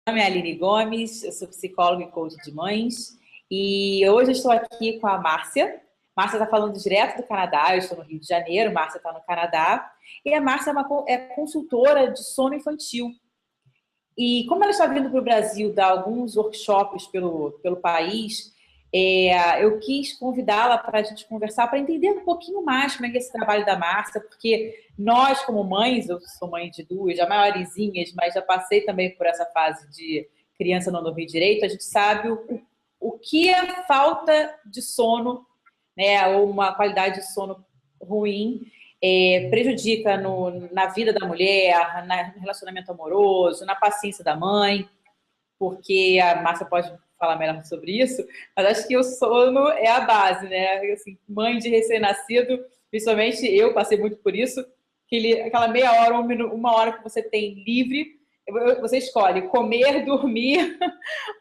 Meu nome é Aline Gomes, eu sou psicóloga e coach de mães e hoje eu estou aqui com a Márcia. Márcia está falando direto do Canadá, eu estou no Rio de Janeiro, Márcia está no Canadá. E a Márcia é consultora de sono infantil. E como ela está vindo para o Brasil dar alguns workshops pelo país, eu quis convidá-la para a gente conversar, para entender um pouquinho mais como é que é esse trabalho da Márcia, porque nós, como mães, eu sou mãe de duas, já maiorzinhas, mas já passei também por essa fase de criança não dormir direito, a gente sabe o que é falta de sono, né, ou uma qualidade de sono ruim, prejudica na vida da mulher, no relacionamento amoroso, na paciência da mãe, porque a Márcia pode falar melhor sobre isso, mas acho que o sono é a base, né? Assim, mãe de recém-nascido, principalmente eu passei muito por isso, aquela meia hora, uma hora que você tem livre, você escolhe comer, dormir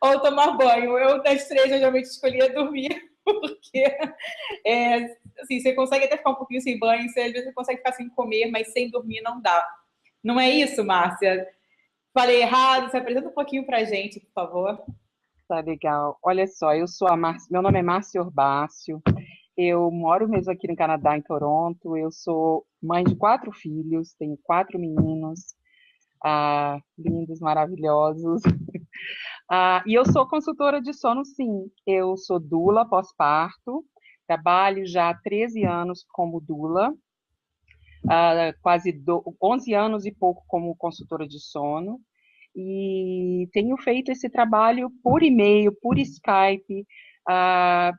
ou tomar banho. Eu, das três, eu geralmente escolhia dormir, porque assim, você consegue até ficar um pouquinho sem banho, às vezes você consegue ficar sem comer, mas sem dormir não dá. Não é isso, Márcia? Falei errado, se apresenta um pouquinho pra gente, por favor. Tá legal. Olha só, eu sou a Márcia, meu nome é Márcia Urbácio, eu moro mesmo aqui no Canadá, em Toronto, eu sou mãe de 4 filhos, tenho 4 meninos, lindos, maravilhosos, e eu sou consultora de sono, sim, eu sou doula pós-parto, trabalho já há 13 anos como doula, 11 anos e pouco como consultora de sono, e tenho feito esse trabalho por e-mail, por Skype,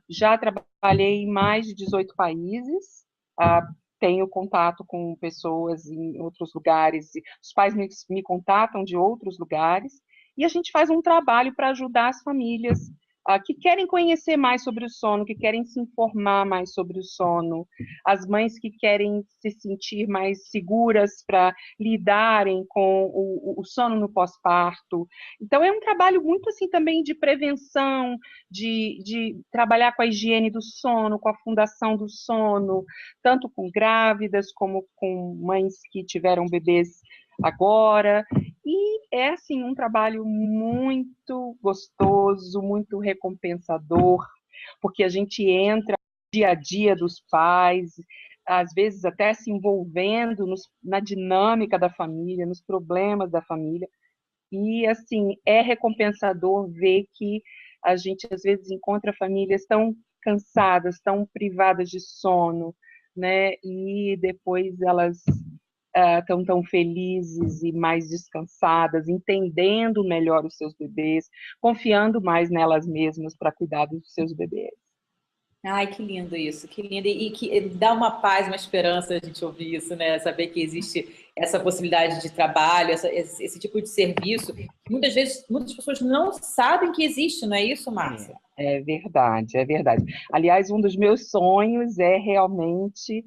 já trabalhei em mais de 18 países, tenho contato com pessoas em outros lugares, os pais me contatam de outros lugares, e a gente faz um trabalho para ajudar as famílias que querem conhecer mais sobre o sono, que querem se informar mais sobre o sono, as mães que querem se sentir mais seguras para lidarem com o sono no pós-parto. Então, é um trabalho muito assim também de prevenção, de trabalhar com a higiene do sono, com a fundação do sono, tanto com grávidas como com mães que tiveram bebês agora. E é assim um trabalho muito gostoso, muito recompensador, porque a gente entra no dia a dia dos pais, às vezes até se envolvendo na dinâmica da família, nos problemas da família. E, assim, é recompensador ver que a gente, às vezes, encontra famílias tão cansadas, tão privadas de sono, né? E depois elas estão tão felizes e mais descansadas, entendendo melhor os seus bebês, confiando mais nelas mesmas para cuidar dos seus bebês. Ai, que lindo isso, que lindo. E que dá uma paz, uma esperança a gente ouvir isso, né? Saber que existe essa possibilidade de trabalho, esse tipo de serviço, que muitas vezes muitas pessoas não sabem que existe, não é isso, Márcia? É verdade, é verdade. Aliás, um dos meus sonhos é realmente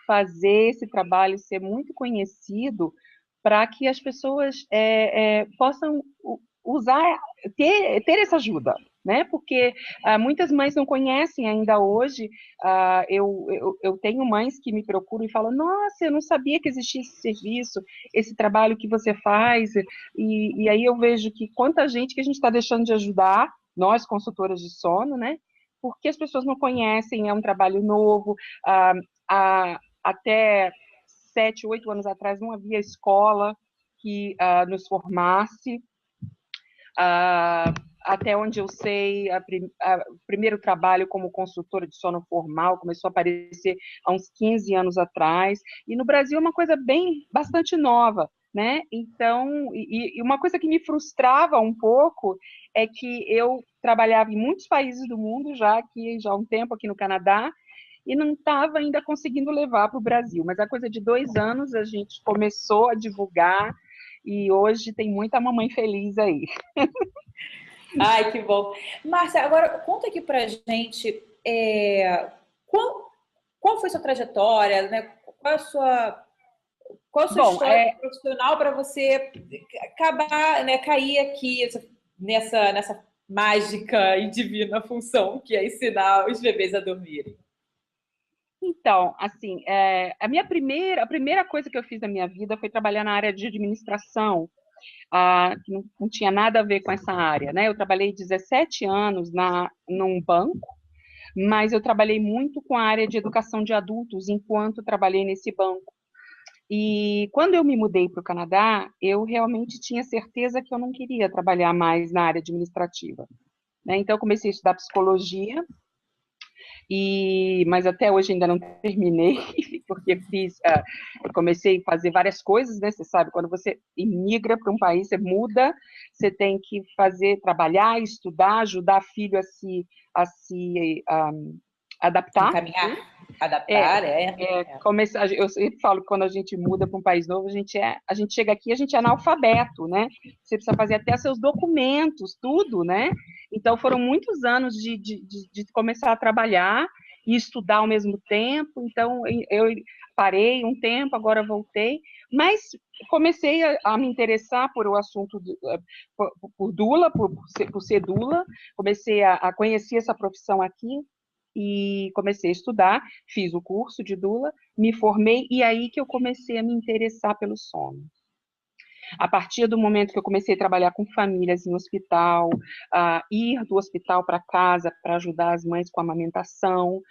fazer esse trabalho ser muito conhecido para que as pessoas possam usar, ter essa ajuda, né? Porque muitas mães não conhecem ainda hoje. Eu tenho mães que me procuram e falam: Nossa, eu não sabia que existia esse serviço, esse trabalho que você faz. E aí eu vejo que quanta gente que a gente está deixando de ajudar, nós consultoras de sono, né? Porque as pessoas não conhecem, é um trabalho novo. Até 7, 8 anos atrás não havia escola que nos formasse. Até onde eu sei, o primeiro trabalho como consultora de sono formal começou a aparecer há uns 15 anos atrás, e no Brasil é uma coisa bastante nova, né? Então, e uma coisa que me frustrava um pouco é que eu trabalhava em muitos países do mundo, já há um tempo aqui no Canadá, e não estava ainda conseguindo levar para o Brasil, mas a coisa de 2 anos a gente começou a divulgar, e hoje tem muita mamãe feliz aí. Ai, que bom. Márcia, agora conta aqui pra gente qual foi sua trajetória, né? Qual a sua Bom, história profissional para você acabar, né, cair aqui nessa mágica e divina função que é ensinar os bebês a dormirem? então, assim, a primeira coisa que eu fiz na minha vida foi trabalhar na área de administração, que não tinha nada a ver com essa área, né? Eu trabalhei 17 anos num banco, mas eu trabalhei muito com a área de educação de adultos enquanto trabalhei nesse banco. E quando eu me mudei para o Canadá, eu realmente tinha certeza que eu não queria trabalhar mais na área administrativa, né? Então, eu comecei a estudar psicologia, mas até hoje ainda não terminei, porque comecei a fazer várias coisas, né? Você sabe, quando você imigra para um país, você muda, você tem que trabalhar, estudar, ajudar filho a se adaptar. Encaminhar, adaptar, Eu sempre falo que quando a gente muda para um país novo, a gente chega aqui, a gente é analfabeto, né? Você precisa fazer até seus documentos, tudo, né? Então, foram muitos anos de começar a trabalhar e estudar ao mesmo tempo. Então, eu parei um tempo, agora voltei, mas comecei a me interessar por o assunto por doula, por ser doula, comecei a conhecer essa profissão aqui, e comecei a estudar, fiz o curso de doula, me formei, e aí que eu comecei a me interessar pelo sono. A partir do momento que eu comecei a trabalhar com famílias em hospital, ir do hospital para casa para ajudar as mães com a amamentação,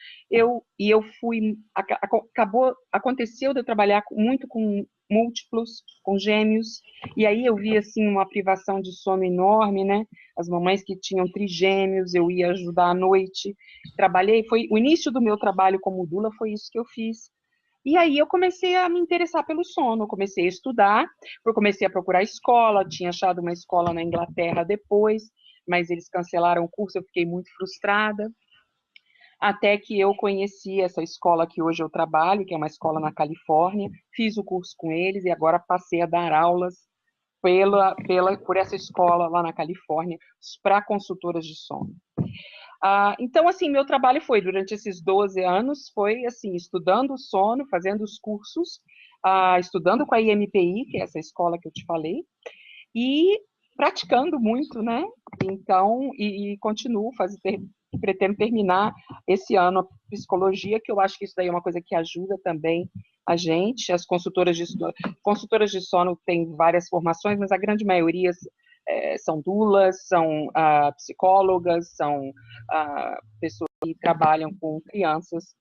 aconteceu de eu trabalhar muito com múltiplos, com gêmeos, e aí eu vi assim uma privação de sono enorme, né? As mamães que tinham trigêmeos, eu ia ajudar à noite, o início do meu trabalho como doula foi isso que eu fiz. E aí eu comecei a me interessar pelo sono, comecei a estudar, comecei a procurar escola, tinha achado uma escola na Inglaterra depois, mas eles cancelaram o curso, eu fiquei muito frustrada, até que eu conheci essa escola que hoje eu trabalho, que é uma escola na Califórnia, fiz o curso com eles e agora passei a dar aulas por essa escola lá na Califórnia para consultoras de sono. Então, assim, meu trabalho foi, durante esses 12 anos, foi, assim, estudando o sono, fazendo os cursos, estudando com a IMPI, que é essa escola que eu te falei, e praticando muito, né? Então, continuo pretendo terminar esse ano a psicologia, que eu acho que isso daí é uma coisa que ajuda também a gente. As consultoras de sono têm várias formações, mas a grande maioria são doulas, são psicólogas, são pessoas que trabalham com crianças.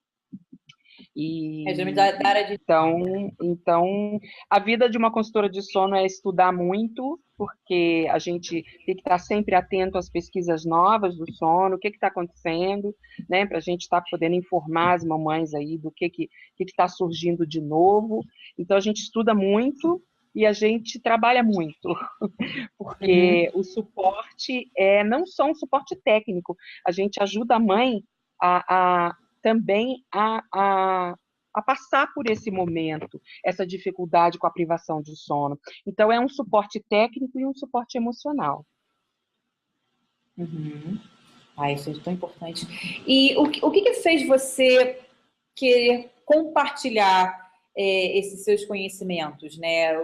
Então, a vida de uma consultora de sono é estudar muito, porque a gente tem que estar sempre atento às pesquisas novas do sono, o que está acontecendo, né, para a gente estar podendo informar as mamães aí do que está surgindo de novo. Então, a gente estuda muito e a gente trabalha muito, porque o suporte é não só um suporte técnico, a gente ajuda a mãe também a passar por esse momento, essa dificuldade com a privação de sono. Então, é um suporte técnico e um suporte emocional. Isso é tão importante. E o que fez você querer compartilhar esses seus conhecimentos, né?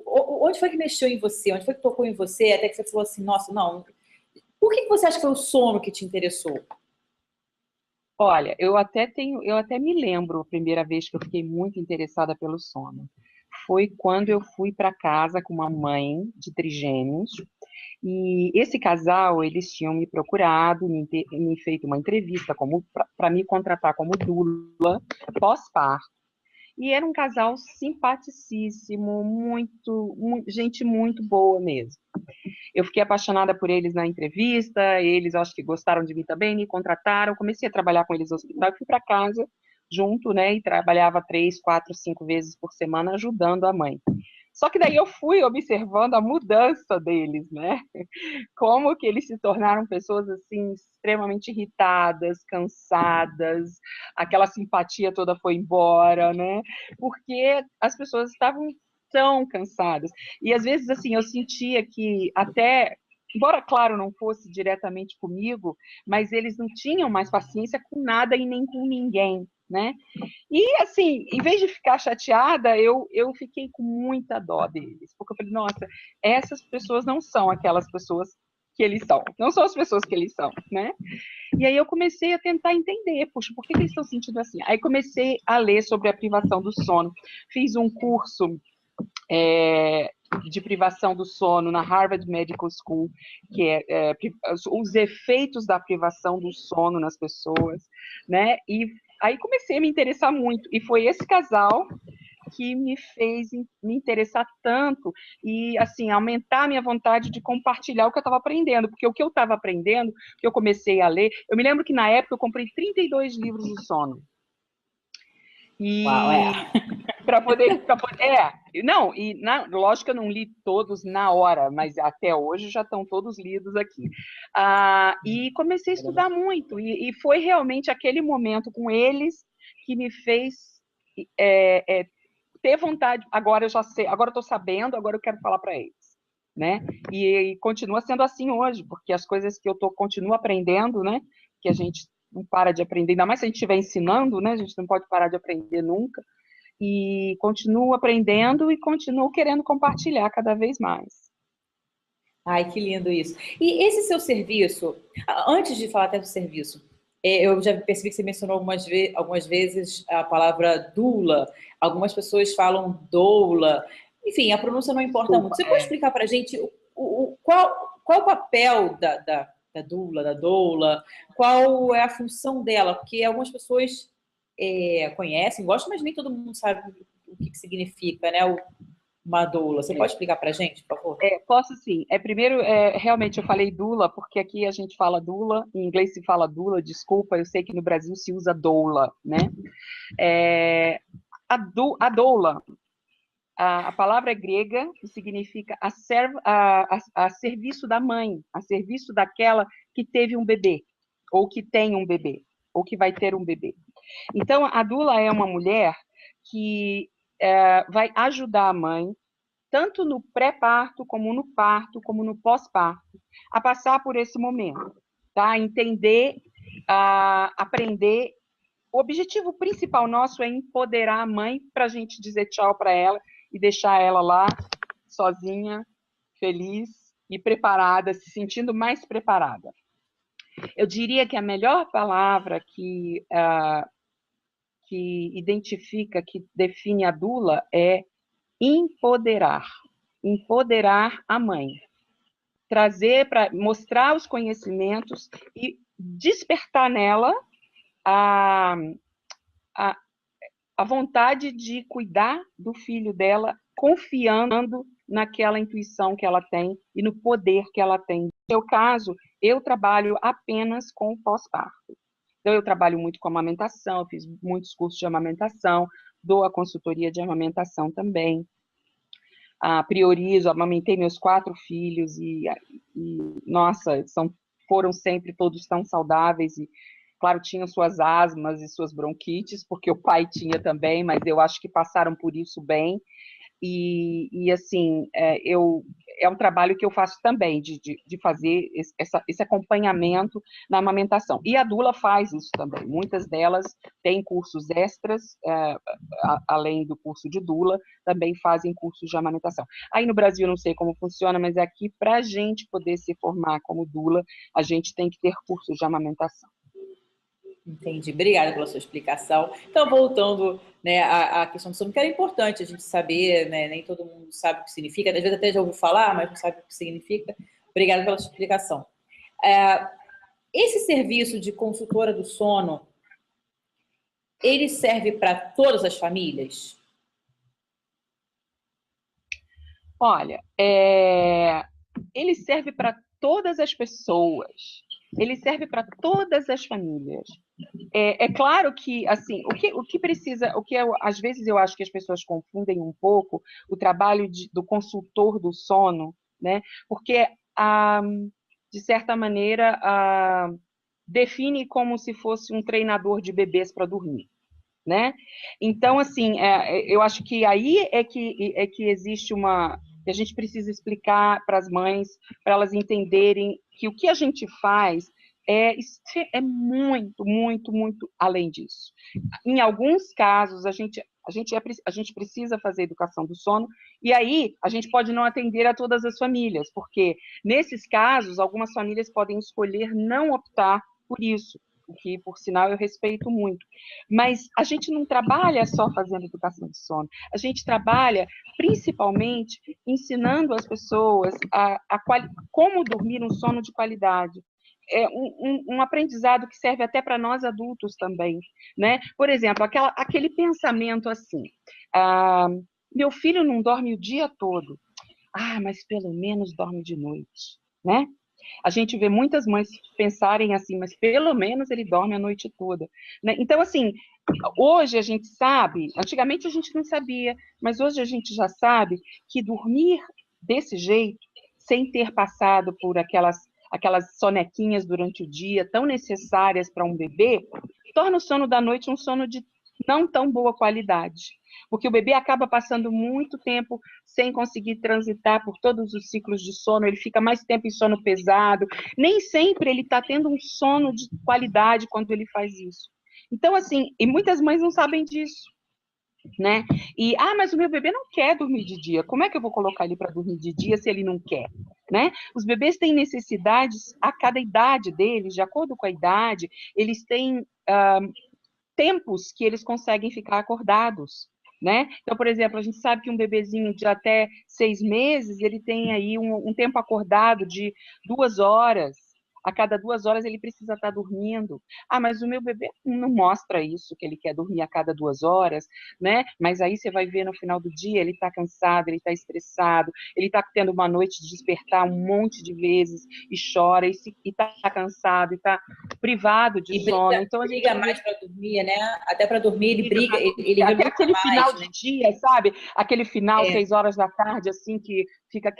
Onde foi que mexeu em você? Onde foi que tocou em você? Até que você falou assim, nossa, não. Por que você acha que foi o sono que te interessou? Olha, eu até me lembro a primeira vez que eu fiquei muito interessada pelo sono. Foi quando eu fui para casa com uma mãe de trigêmeos, e esse casal, eles tinham me procurado, me feito uma entrevista para me contratar como doula pós-parto. E era um casal simpaticíssimo, gente muito boa mesmo. Eu fiquei apaixonada por eles na entrevista, eles acho que gostaram de mim também, me contrataram, comecei a trabalhar com eles no hospital, fui para casa junto, né, e trabalhava 3, 4, 5 vezes por semana ajudando a mãe. Só que daí eu fui observando a mudança deles, né? Como que eles se tornaram pessoas assim extremamente irritadas, cansadas, aquela simpatia toda foi embora, né? Porque as pessoas estavam tão cansadas. E às vezes assim eu sentia que até, embora claro não fosse diretamente comigo, mas eles não tinham mais paciência com nada e nem com ninguém, né? E, assim, em vez de ficar chateada, eu fiquei com muita dó deles, porque eu falei, nossa, essas pessoas não são aquelas pessoas que eles são, não são as pessoas que eles são, né? E aí eu comecei a tentar entender, puxa, por que eles estão sentindo assim? Aí comecei a ler sobre a privação do sono, fiz um curso de privação do sono na Harvard Medical School, que os efeitos da privação do sono nas pessoas, né? E aí comecei a me interessar muito, e foi esse casal que me fez me interessar tanto e, assim, aumentar a minha vontade de compartilhar o que eu estava aprendendo, porque o que eu estava aprendendo, que eu comecei a ler, eu me lembro que na época eu comprei 32 livros de sono. E Uau, é. para poder, não, lógico que eu não li todos na hora, mas até hoje já estão todos lidos aqui. E comecei a estudar muito, e foi realmente aquele momento com eles que me fez ter vontade. Agora eu já sei, agora eu estou sabendo, agora eu quero falar para eles, né? E continua sendo assim hoje, porque as coisas que eu continuo aprendendo, né? Que a gente não para de aprender, ainda mais se a gente estiver ensinando, né? A gente não pode parar de aprender nunca. E continuo aprendendo e continuo querendo compartilhar cada vez mais. Ai, que lindo isso. E esse seu serviço, antes de falar até do serviço, eu já percebi que você mencionou algumas vezes a palavra doula. Algumas pessoas falam doula. Enfim, a pronúncia não importa muito. Você pode explicar para a gente qual o papel da doula, da doula? Qual é a função dela? Porque algumas pessoas conhecem, gostam, mas nem todo mundo sabe o que significa, né? Uma doula. Você pode explicar para a gente, por favor? Posso sim. Primeiro, realmente eu falei doula, porque aqui a gente fala doula, em inglês se fala doula, desculpa, eu sei que no Brasil se usa doula, né? A doula, a palavra é grega, que significa a serviço da mãe, a serviço daquela que teve um bebê, ou que tem um bebê, ou que vai ter um bebê. Então, a doula é uma mulher que vai ajudar a mãe, tanto no pré-parto, como no parto, como no pós-parto, a passar por esse momento, tá? Entender, aprender. O objetivo principal nosso é empoderar a mãe para a gente dizer tchau para ela e deixar ela lá, sozinha, feliz e preparada, se sentindo mais preparada. Eu diria que a melhor palavra que identifica, que define a doula é empoderar. Empoderar a mãe. Trazer para mostrar os conhecimentos e despertar nela a vontade de cuidar do filho dela, confiando naquela intuição que ela tem e no poder que ela tem. No seu caso, eu trabalho apenas com pós-parto. Então, eu trabalho muito com amamentação, fiz muitos cursos de amamentação, dou a consultoria de amamentação também. Priorizo, amamentei meus 4 filhos e nossa, foram sempre todos tão saudáveis e, claro, tinham suas asmas e suas bronquites, porque o pai tinha também, mas eu acho que passaram por isso bem. E assim, é um trabalho que eu faço também, de fazer esse acompanhamento na amamentação. E a doula faz isso também. Muitas delas têm cursos extras, além do curso de doula, também fazem cursos de amamentação. Aí no Brasil, não sei como funciona, mas aqui, para a gente poder se formar como doula, a gente tem que ter cursos de amamentação. Entendi. Obrigada pela sua explicação. Então, voltando, né, à questão do sono, que era importante a gente saber, né, nem todo mundo sabe o que significa, às vezes até já ouviu falar, mas não sabe o que significa. Obrigada pela sua explicação. Esse serviço de consultora do sono, ele serve para todas as famílias? Olha, ele serve para todas as pessoas. Ele serve para todas as famílias. É claro que, assim, o que precisa, às vezes eu acho que as pessoas confundem um pouco o trabalho do consultor do sono, né? Porque, de certa maneira, define como se fosse um treinador de bebês para dormir, né? Então, assim, eu acho que aí é que existe que a gente precisa explicar para as mães, para elas entenderem que o que a gente faz é muito, muito, muito além disso. Em alguns casos, a gente precisa fazer educação do sono, e aí a gente pode não atender a todas as famílias, porque nesses casos, algumas famílias podem escolher não optar por isso. o que, por sinal, eu respeito muito. Mas a gente não trabalha só fazendo educação de sono, a gente trabalha principalmente ensinando as pessoas como dormir um sono de qualidade. É um aprendizado que serve até para nós adultos também, né? Por exemplo, aquele pensamento assim, meu filho não dorme o dia todo, mas pelo menos dorme de noite, né? A gente vê muitas mães pensarem assim, mas pelo menos ele dorme a noite toda, né? Então, assim, hoje a gente sabe, antigamente a gente não sabia, mas hoje a gente já sabe que dormir desse jeito, sem ter passado por aquelas sonequinhas durante o dia, tão necessárias para um bebê, torna o sono da noite um sono de não tão boa qualidade. Porque o bebê acaba passando muito tempo sem conseguir transitar por todos os ciclos de sono, ele fica mais tempo em sono pesado, nem sempre ele está tendo um sono de qualidade quando ele faz isso. Então, assim, e muitas mães não sabem disso, né? E, mas o meu bebê não quer dormir de dia, como é que eu vou colocar ele para dormir de dia se ele não quer, né? Os bebês têm necessidades a cada idade deles, de acordo com a idade, eles têm tempos que eles conseguem ficar acordados, né? Então, por exemplo, a gente sabe que um bebezinho de até 6 meses, ele tem aí um tempo acordado de 2 horas. A cada 2 horas ele precisa estar dormindo. Mas o meu bebê não mostra isso, que ele quer dormir a cada 2 horas, né? Mas aí você vai ver no final do dia, ele está cansado, ele está estressado, ele está tendo uma noite de despertar um monte de vezes e chora, e está cansado, e está privado de sono. Então a gente briga mais para dormir, né? Até para dormir ele briga, ele até reluta aquele mais, final né? de dia, sabe? Aquele final, 6 horas da tarde, assim, que fica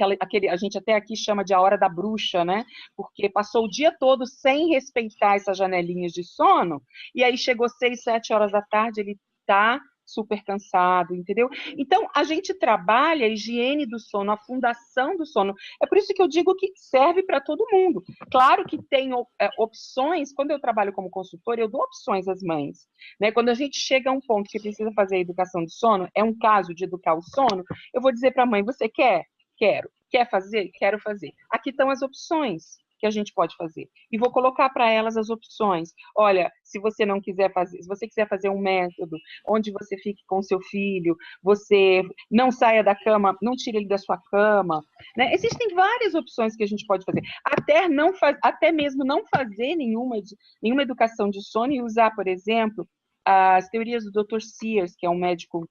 a gente até aqui chama de a hora da bruxa, né? Porque passou o dia todo sem respeitar essas janelinhas de sono, e aí chegou 6, 7 horas da tarde, ele tá super cansado, entendeu? Então, a gente trabalha a higiene do sono, a fundação do sono. É por isso que eu digo que serve para todo mundo. Claro que tem opções, quando eu trabalho como consultora, eu dou opções às mães, né? Quando a gente chega a um ponto que precisa fazer a educação de sono, é um caso de educar o sono, eu vou dizer para a mãe, você quer? Quero. Quer fazer? Quero fazer. Aqui estão as opções que a gente pode fazer. E vou colocar para elas as opções. Olha, se você não quiser fazer, se você quiser fazer um método onde você fique com seu filho, você não saia da cama, não tire ele da sua cama, né? Existem várias opções que a gente pode fazer. Até mesmo não fazer nenhuma educação de sono e usar, por exemplo, as teorias do Dr. Sears, que é um médico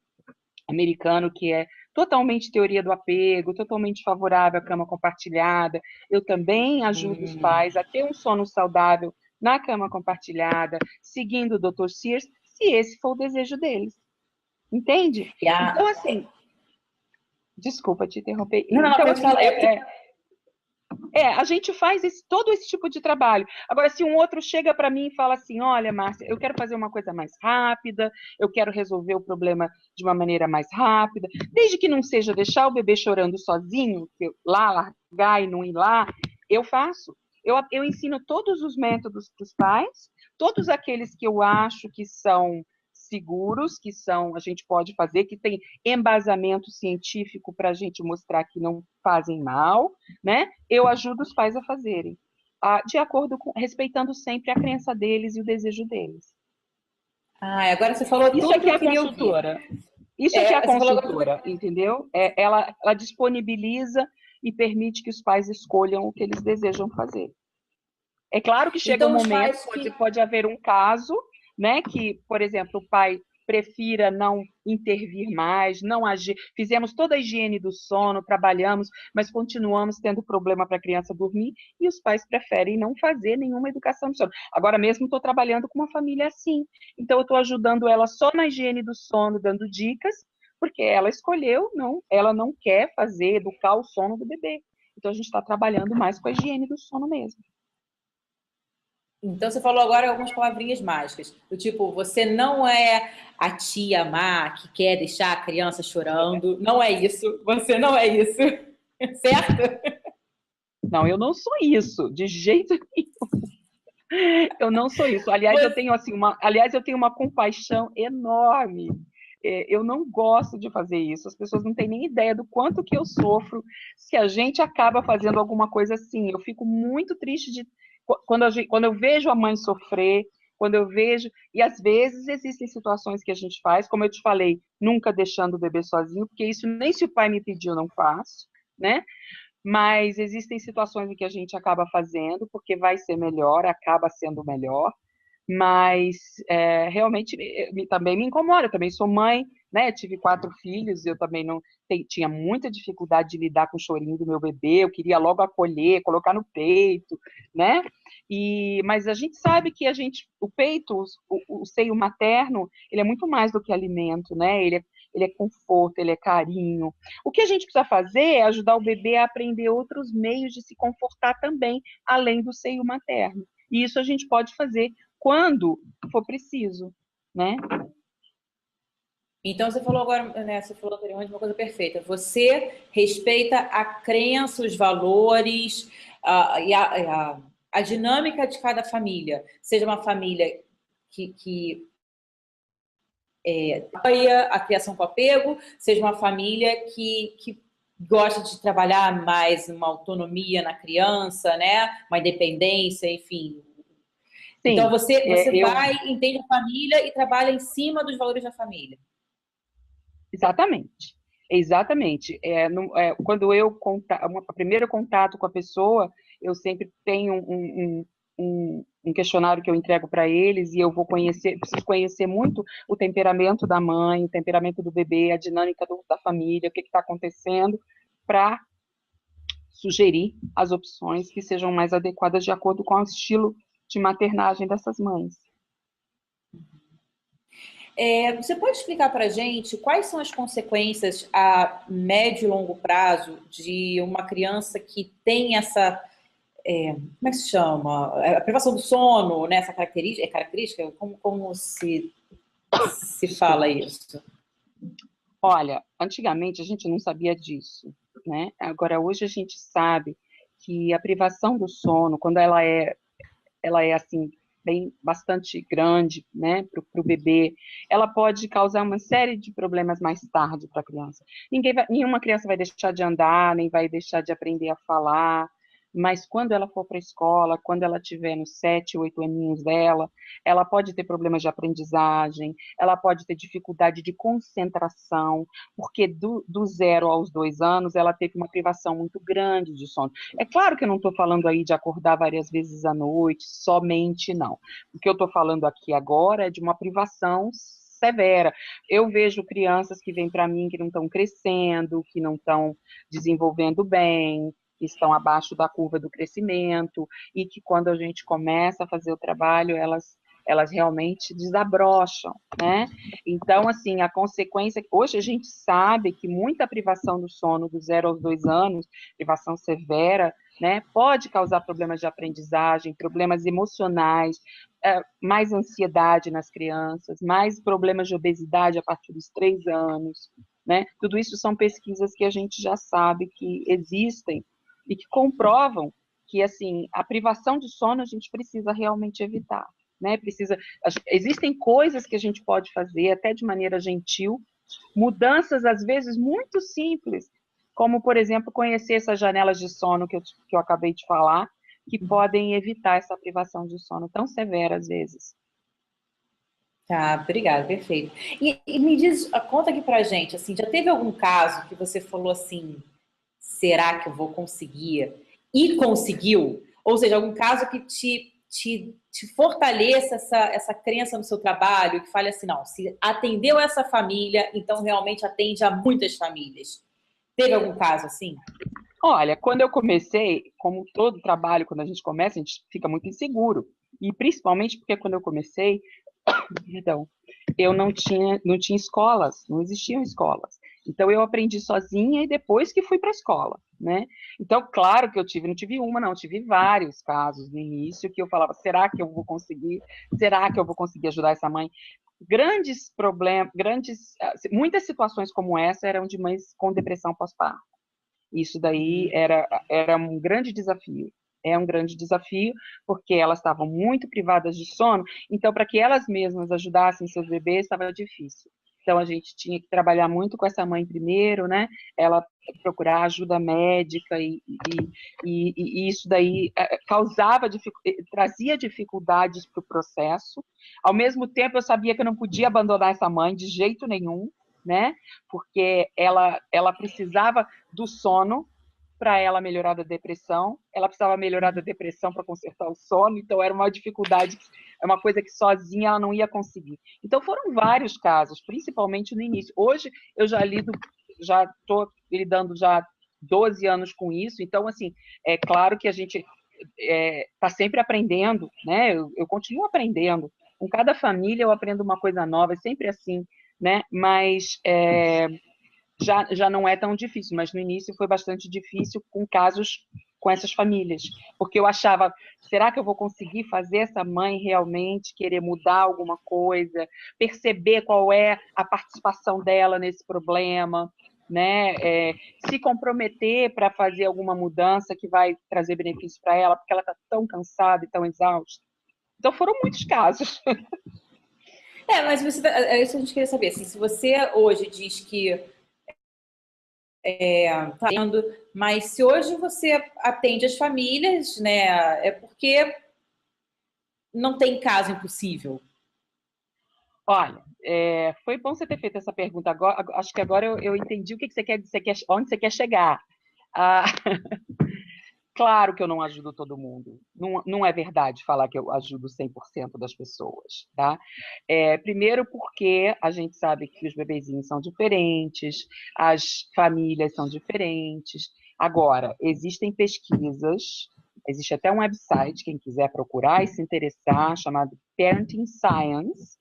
americano que é totalmente teoria do apego, totalmente favorável à cama compartilhada. Eu também ajudo os pais a ter um sono saudável na cama compartilhada, seguindo o Dr. Sears, se esse for o desejo deles. Entende? Então, assim, desculpa te interromper. Não, então, pode assim, falar. a gente faz todo esse tipo de trabalho. Agora, se um outro chega para mim e fala assim, olha, Márcia, eu quero fazer uma coisa mais rápida, eu quero resolver o problema de uma maneira mais rápida, desde que não seja deixar o bebê chorando sozinho, largar e não ir lá, eu faço. Eu ensino todos os métodos para os pais, todos aqueles que eu acho que são seguros, a gente pode fazer, que tem embasamento científico para a gente mostrar que não fazem mal, né? Eu ajudo os pais a fazerem, de acordo com, respeitando sempre a crença deles e o desejo deles. Agora você falou Isso tudo que aqui é eu a queria ouvir. consultora. Isso aqui é a Você falou consultora, entendeu? Ela disponibiliza e permite que os pais escolham o que eles desejam fazer. É claro que chega um então, os momento, pais que... pode haver um caso, né, que, por exemplo, o pai prefira não intervir mais, não agir. Fizemos toda a higiene do sono, trabalhamos, mas continuamos tendo problema para a criança dormir e os pais preferem não fazer nenhuma educação do sono. Agora mesmo estou trabalhando com uma família assim, então eu estou ajudando ela só na higiene do sono, dando dicas, porque ela escolheu, ela não quer educar o sono do bebê. Então a gente está trabalhando mais com a higiene do sono mesmo. Então, você falou agora algumas palavrinhas mágicas. Do tipo, você não é a tia má que quer deixar a criança chorando. Não é isso. Você não é isso. Certo? Não, eu não sou isso, de jeito nenhum. Eu não sou isso. Aliás, eu tenho uma compaixão enorme. Eu não gosto de fazer isso. As pessoas não têm nem ideia do quanto que eu sofro se a gente acaba fazendo alguma coisa assim. Eu fico muito triste quando eu vejo a mãe sofrer, quando eu vejo, e às vezes existem situações que a gente faz, como eu te falei, nunca deixando o bebê sozinho, porque isso nem se o pai me pediu, eu não faço, né? Mas existem situações em que a gente acaba fazendo, porque vai ser melhor, acaba sendo melhor, mas realmente também me incomoda. Eu também sou mãe, né? Tive 4 filhos, eu também não tinha muita dificuldade de lidar com o chorinho do meu bebê, eu queria logo acolher, colocar no peito, né? Mas a gente sabe que o peito, o seio materno, ele é muito mais do que alimento, né? Ele é conforto, ele é carinho. O que a gente precisa fazer é ajudar o bebê a aprender outros meios de se confortar também, além do seio materno. E isso a gente pode fazer quando for preciso, né? Então, você falou agora, né, você falou anteriormente uma coisa perfeita. Você respeita a crença, os valores a dinâmica de cada família. Seja uma família que apoia a criação com apego, seja uma família que gosta de trabalhar mais uma autonomia na criança, né? Uma independência, enfim. Então, Sim, você vai, entende a família e trabalha em cima dos valores da família. Exatamente. Exatamente. Quando o primeiro contato com a pessoa, eu sempre tenho um questionário que eu entrego para eles e eu preciso conhecer muito o temperamento da mãe, o temperamento do bebê, a dinâmica da família, o que está acontecendo, para sugerir as opções que sejam mais adequadas de acordo com o estilo de maternagem dessas mães. Você pode explicar para a gente quais são as consequências a médio e longo prazo de uma criança que tem essa, como é que se chama? A privação do sono, né? Essa característica, característica? Como se fala isso? Olha, antigamente a gente não sabia disso, né? Agora, hoje a gente sabe que a privação do sono, quando ela é assim, bem bastante grande, né, para o bebê, ela pode causar uma série de problemas mais tarde para a criança. Nenhuma criança vai deixar de andar, nem vai deixar de aprender a falar, mas quando ela for para a escola, quando ela tiver nos 7, 8 aninhos dela, ela pode ter problemas de aprendizagem, ela pode ter dificuldade de concentração, porque do 0 aos 2 anos ela teve uma privação muito grande de sono. É claro que eu não estou falando aí de acordar várias vezes à noite, somente não. O que eu estou falando aqui agora é de uma privação severa. Eu vejo crianças que vêm para mim que não estão crescendo, que não estão desenvolvendo bem, que estão abaixo da curva do crescimento, e que quando a gente começa a fazer o trabalho, elas realmente desabrocham, né? Então, assim, a consequência, hoje a gente sabe que muita privação do sono do 0 aos 2 anos, privação severa, né, pode causar problemas de aprendizagem, problemas emocionais, mais ansiedade nas crianças, mais problemas de obesidade a partir dos 3 anos, né? Tudo isso são pesquisas que a gente já sabe que existem e que comprovam que, assim, a privação de sono a gente precisa realmente evitar, né? Existem coisas que a gente pode fazer, até de maneira gentil, mudanças, às vezes, muito simples, como, por exemplo, conhecer essas janelas de sono que eu acabei de falar, que podem evitar essa privação de sono tão severa, às vezes. Tá, obrigada, perfeito. E me diz, conta aqui pra gente, assim, já teve algum caso que você falou assim, será que eu vou conseguir? E conseguiu? Ou seja, algum caso que te fortaleça essa crença no seu trabalho, que fale assim, não, se atendeu essa família, então realmente atende a muitas famílias. Teve algum caso assim? Olha, quando eu comecei, como todo trabalho, quando a gente começa, a gente fica muito inseguro. E principalmente porque quando eu comecei, perdão, eu não tinha escolas, não existiam escolas. Então eu aprendi sozinha e depois que fui para a escola, né? Então, claro que não tive uma, não, tive vários casos no início que eu falava, será que eu vou conseguir? Será que eu vou conseguir ajudar essa mãe? Grandes problemas, muitas situações como essa eram de mães com depressão pós-parto. Isso daí era um grande desafio. É um grande desafio, porque elas estavam muito privadas de sono, então, para que elas mesmas ajudassem seus bebês, estava difícil. Então, a gente tinha que trabalhar muito com essa mãe primeiro, né? Ela procurar ajuda médica e isso daí trazia dificuldades para o processo. Ao mesmo tempo, eu sabia que eu não podia abandonar essa mãe de jeito nenhum, né? Porque ela precisava do sono para ela melhorar da depressão, ela precisava melhorar da depressão para consertar o sono, então era uma dificuldade, é uma coisa que sozinha ela não ia conseguir. Então foram vários casos, principalmente no início. Hoje eu já estou lidando já 12 anos com isso, então assim, é claro que a gente está sempre aprendendo, né? Eu continuo aprendendo. Com cada família eu aprendo uma coisa nova, é sempre assim, né? Mas já não é tão difícil, mas no início foi bastante difícil com casos com essas famílias, porque eu achava, será que eu vou conseguir fazer essa mãe realmente querer mudar alguma coisa, perceber qual é a participação dela nesse problema, né? Se comprometer para fazer alguma mudança que vai trazer benefício para ela, porque ela está tão cansada e tão exausta. Então foram muitos casos. Mas você, é isso que a gente queria saber. Assim, se você hoje diz que tá tendo, mas se hoje você atende as famílias, né, é porque não tem caso impossível. Olha, foi bom você ter feito essa pergunta. Agora, acho que agora eu entendi o que você quer, onde você quer chegar. Ah, claro que eu não ajudo todo mundo. Não é verdade falar que eu ajudo 100% das pessoas, tá? Primeiro porque a gente sabe que os bebezinhos são diferentes, as famílias são diferentes. Agora, existem pesquisas, existe até um website, quem quiser procurar e se interessar, chamado Parenting Science,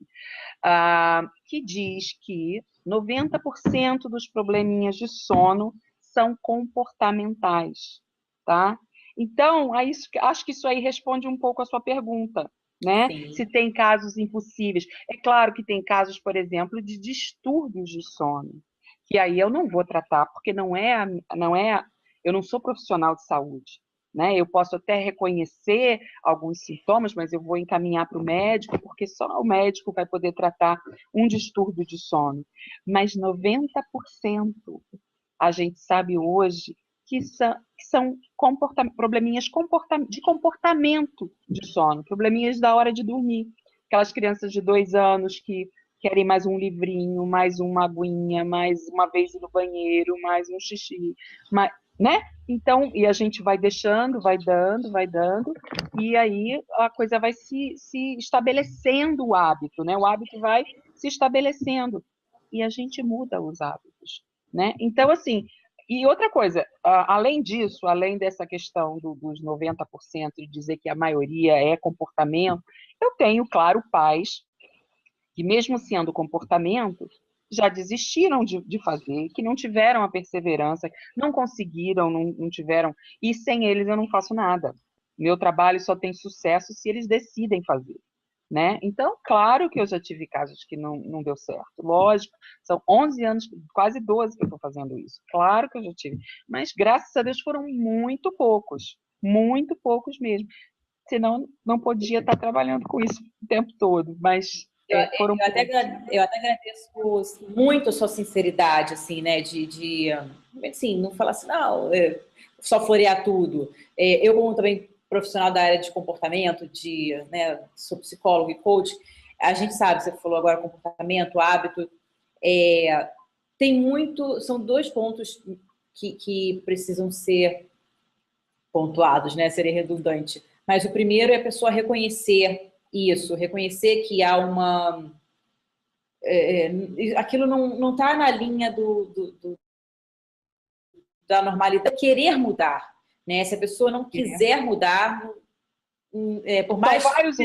que diz que 90% dos probleminhas de sono são comportamentais, tá? Então, acho que isso aí responde um pouco a sua pergunta, né? Sim. Se tem casos impossíveis. É claro que tem casos, por exemplo, de distúrbios de sono, que aí eu não vou tratar, porque eu não sou profissional de saúde, né? Eu posso até reconhecer alguns sintomas, mas eu vou encaminhar para o médico, porque só o médico vai poder tratar um distúrbio de sono. Mas 90% a gente sabe hoje que são probleminhas de comportamento de sono, probleminhas da hora de dormir. Aquelas crianças de 2 anos que querem mais um livrinho, mais uma aguinha, mais uma vez ir no banheiro, mais um xixi, né? Então, e a gente vai deixando, vai dando, e aí a coisa vai se estabelecendo o hábito, né? O hábito vai se estabelecendo e a gente muda os hábitos, né? Então, assim, e outra coisa, além disso, além dessa questão dos 90% e dizer que a maioria é comportamento, eu tenho, claro, pais que, mesmo sendo comportamento, já desistiram de fazer, que não tiveram a perseverança, não conseguiram, não tiveram, e sem eles eu não faço nada. Meu trabalho só tem sucesso se eles decidem fazer. Né? Então, claro que eu já tive casos que não deu certo. Lógico, são 11 anos, quase 12 que eu estou fazendo isso. Claro que eu já tive. Mas, graças a Deus, foram muito poucos mesmo. Senão, não podia estar trabalhando com isso o tempo todo. Mas foram poucos. Eu até agradeço muito a sua sinceridade, assim, né? Assim, não falar assim, não, só florear tudo. Eu, como também profissional da área de comportamento, né, sou psicólogo e coach, a gente sabe, você falou agora comportamento, hábito, são 2 pontos que precisam ser pontuados, né? Seria redundante. Mas o primeiro é a pessoa reconhecer isso, reconhecer que há uma... aquilo não está na linha da normalidade, querer mudar, né? Se a pessoa não quiser mudar, por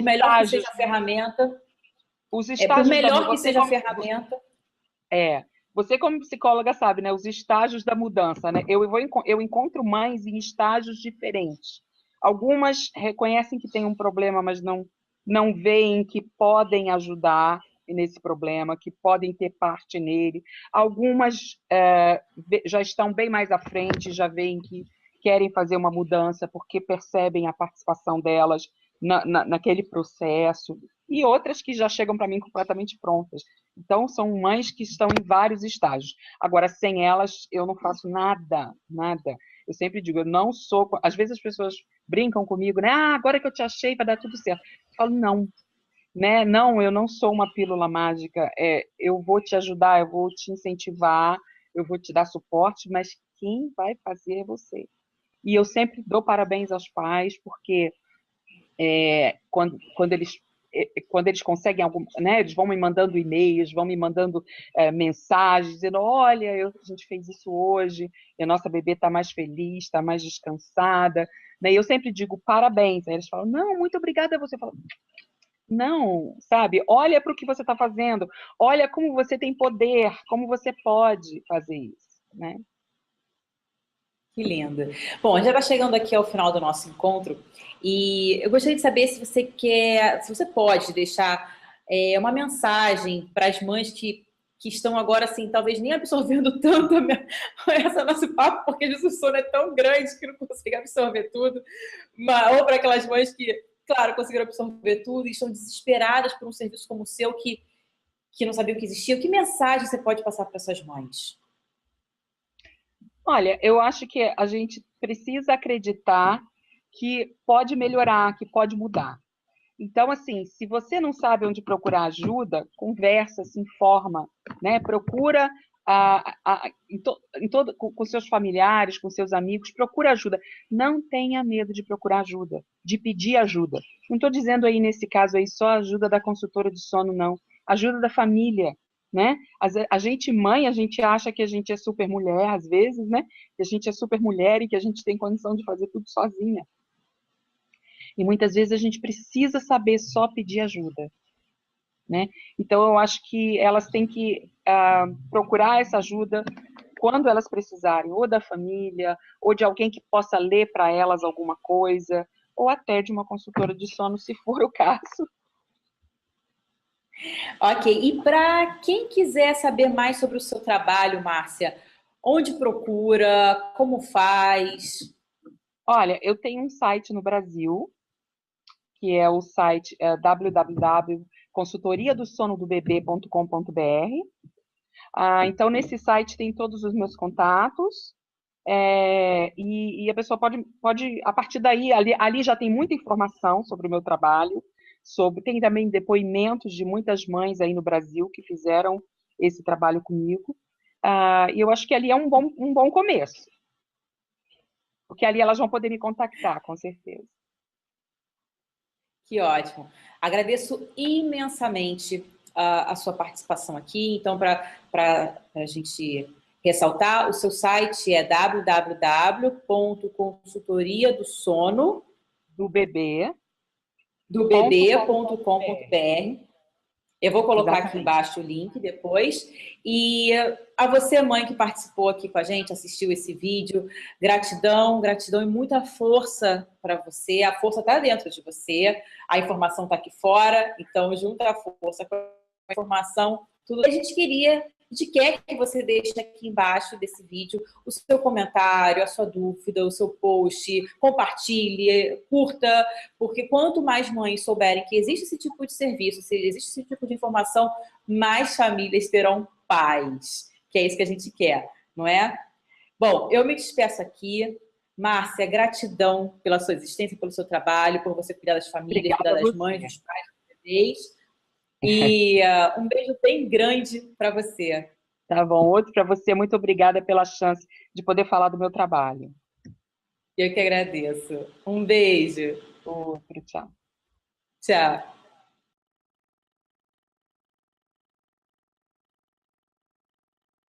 melhor que seja a ferramenta, os estágios por melhor que seja a ferramenta... Você, como psicóloga, sabe, né? Os estágios da mudança, né? Eu encontro mães em estágios diferentes. Algumas reconhecem que tem um problema, mas não veem que podem ajudar nesse problema, que podem ter parte nele. Algumas já estão bem mais à frente, já veem que querem fazer uma mudança porque percebem a participação delas naquele processo. E outras que já chegam para mim completamente prontas. Então, são mães que estão em vários estágios. Agora, sem elas, eu não faço nada, nada. Eu sempre digo, eu não sou... Às vezes as pessoas brincam comigo, né? Ah, agora que eu te achei, vai dar tudo certo. Eu falo, não, né? Não, eu não sou uma pílula mágica. Eu vou te ajudar, eu vou te incentivar, eu vou te dar suporte, mas quem vai fazer é você. E eu sempre dou parabéns aos pais, porque quando eles conseguem algum, né, eles vão me mandando e-mails, vão me mandando mensagens, dizendo, olha, a gente fez isso hoje, e a nossa bebê está mais feliz, está mais descansada, né, e eu sempre digo parabéns, aí eles falam, não, muito obrigada a você, eu falo, não, sabe, olha para o que você está fazendo, olha como você tem poder, como você pode fazer isso, né? Que lindo. Bom, já está chegando aqui ao final do nosso encontro e eu gostaria de saber se você quer, se você pode deixar uma mensagem para as mães que estão agora, assim, talvez nem absorvendo tanto essa nosso papo, porque o sono é tão grande que não consigo absorver tudo, ou para aquelas mães que, claro, conseguiram absorver tudo e estão desesperadas por um serviço como o seu que não sabiam que existia. Que mensagem você pode passar para essas mães? Olha, eu acho que a gente precisa acreditar que pode melhorar, que pode mudar. Então, assim, se você não sabe onde procurar ajuda, conversa, se informa, né? Procura com seus familiares, com seus amigos, procura ajuda. Não tenha medo de procurar ajuda, de pedir ajuda. Não estou dizendo aí, nesse caso aí, só ajuda da consultora de sono, não. Ajuda da família, né? A gente mãe, a gente acha que a gente é super mulher, às vezes, né? Que a gente é super mulher e que a gente tem condição de fazer tudo sozinha. E muitas vezes a gente precisa saber só pedir ajuda, né? Então, eu acho que elas têm que procurar essa ajuda quando elas precisarem, ou da família, ou de alguém que possa ler para elas alguma coisa, ou até de uma consultora de sono, se for o caso. Ok, e para quem quiser saber mais sobre o seu trabalho, Márcia, onde procura, como faz? Olha, eu tenho um site no Brasil, que é o site www.consultoriadosonodobebê.com.br. Então, nesse site tem todos os meus contatos, e a pessoa pode, a partir daí, ali já tem muita informação sobre o meu trabalho, tem também depoimentos de muitas mães aí no Brasil que fizeram esse trabalho comigo, e eu acho que ali é um bom começo, porque ali elas vão poder me contactar, com certeza. Que ótimo. Agradeço imensamente a sua participação aqui. Então, para a gente ressaltar, o seu site é www.consultoriadosono Do bebê. do bebê.com.br. Eu vou colocar Exatamente. aqui embaixo o link depois. E a você, mãe, que participou aqui com a gente, assistiu esse vídeo, gratidão, gratidão e muita força para você. A força está dentro de você, a informação está aqui fora, então junta a força com a informação, tudo que a gente quer que você deixe aqui embaixo desse vídeo o seu comentário, a sua dúvida, o seu post, compartilhe, curta, porque quanto mais mães souberem que existe esse tipo de serviço, se existe esse tipo de informação, mais famílias terão paz, que é isso que a gente quer, não é? Bom, eu me despeço aqui. Márcia, gratidão pela sua existência, pelo seu trabalho, por você cuidar das famílias, Obrigada cuidar das mães, dos pais, dos bebês. E um beijo bem grande para você. Tá bom, outro para você. Muito obrigada pela chance de poder falar do meu trabalho. Eu que agradeço. Um beijo. Outro, tchau. Tchau.